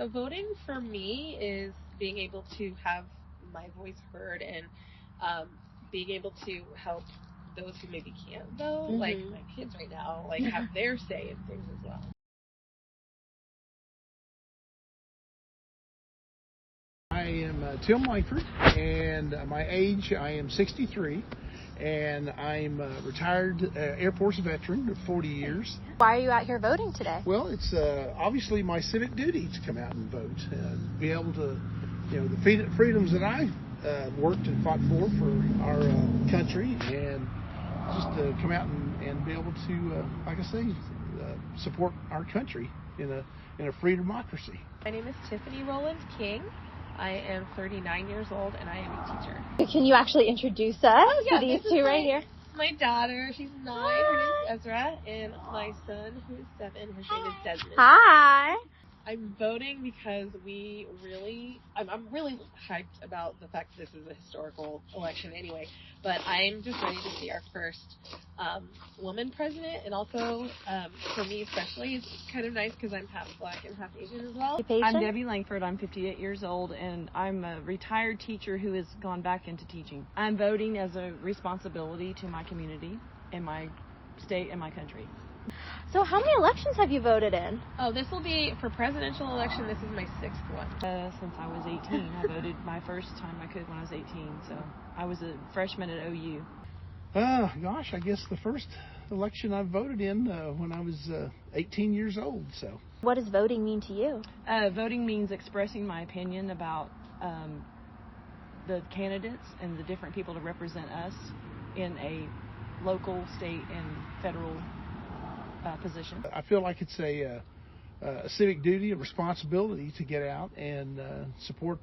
So voting for me is being able to have my voice heard and being able to help those who maybe can't vote, like my kids right now, like have their say in things as well. I am Tim Langford, and my age, I am 63, and I'm a retired Air Force veteran of 40 years. Why are you out here voting today? Well, it's obviously my civic duty to come out and vote, and be able to, the freedoms that I worked and fought for our country, and just to come out and be able to, like I say, support our country in a free democracy. My name is Tiffany Rowland King. I am 39 years old, and I am a teacher. Can you actually introduce us to these two right here? My daughter, she's 9, her name is Ezra, and my son, who is 7, his name is Desmond. Hi. I'm voting because I'm really hyped about the fact that this is a historical election anyway, but I'm just ready to see our first woman president, and also for me especially, it's kind of nice because I'm half black and half Asian as well. I'm Debbie Langford. I'm 58 years old, and I'm a retired teacher who has gone back into teaching. I'm voting as a responsibility to my community and my state and my country. So how many elections have you voted in? Oh, this will be, for presidential election, this is my 6th one. Since I was 18. I voted my first time I could when I was 18, so I was a freshman at OU. Gosh, I guess the first election I voted in when I was 18 years old. So, what does voting mean to you? Voting means expressing my opinion about the candidates and the different people to represent us in a local, state, and federal position. I feel like it's a civic duty, a responsibility to get out and support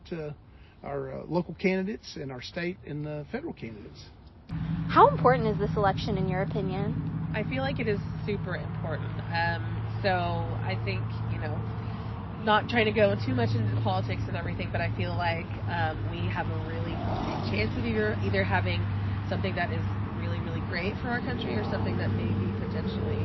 our local candidates and our state and the federal candidates. How important is this election in your opinion? I feel like it is super important. So I think, not trying to go too much into politics and everything, but I feel like we have a really big chance of either having something that is really, really great for our country or something that may be potentially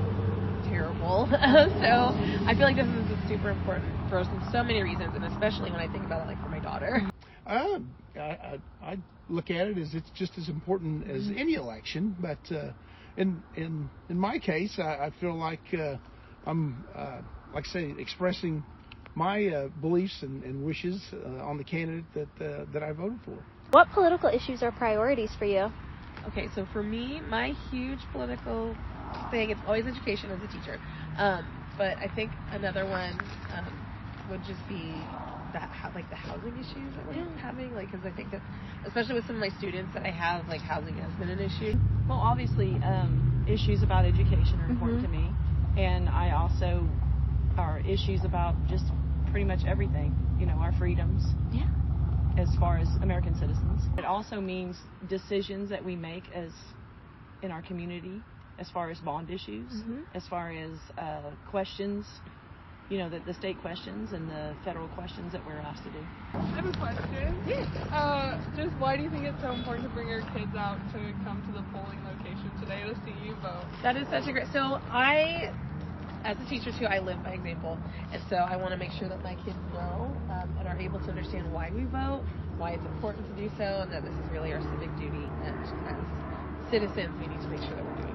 terrible. So I feel like this is super important for us in so many reasons, and especially when I think about it, like for my daughter. I look at it as it's just as important as any election, but in my case, I feel like I'm, like I say, expressing my beliefs and wishes on the candidate that I voted for. What political issues are priorities for you? Okay, so for me, my huge political thing, it's always education as a teacher. But I think another one would just be the housing issues that we're having, because I think that, especially with some of my students that I have, housing has been an issue. Well, obviously, issues about education are important to me, and I also are issues about just pretty much everything, our freedoms. Yeah. As far as American citizens. It also means decisions that we make in our community, as far as bond issues, as far as questions, the state questions and the federal questions that we're asked to do. I have a question. Yeah. Just why do you think it's so important to bring your kids out to come to the polling location today to see you vote? That is such a great... So as a teacher too, I live by example, and so I want to make sure that my kids know and are able to understand why we vote, why it's important to do so, and that this is really our civic duty, and as citizens we need to make sure that we're doing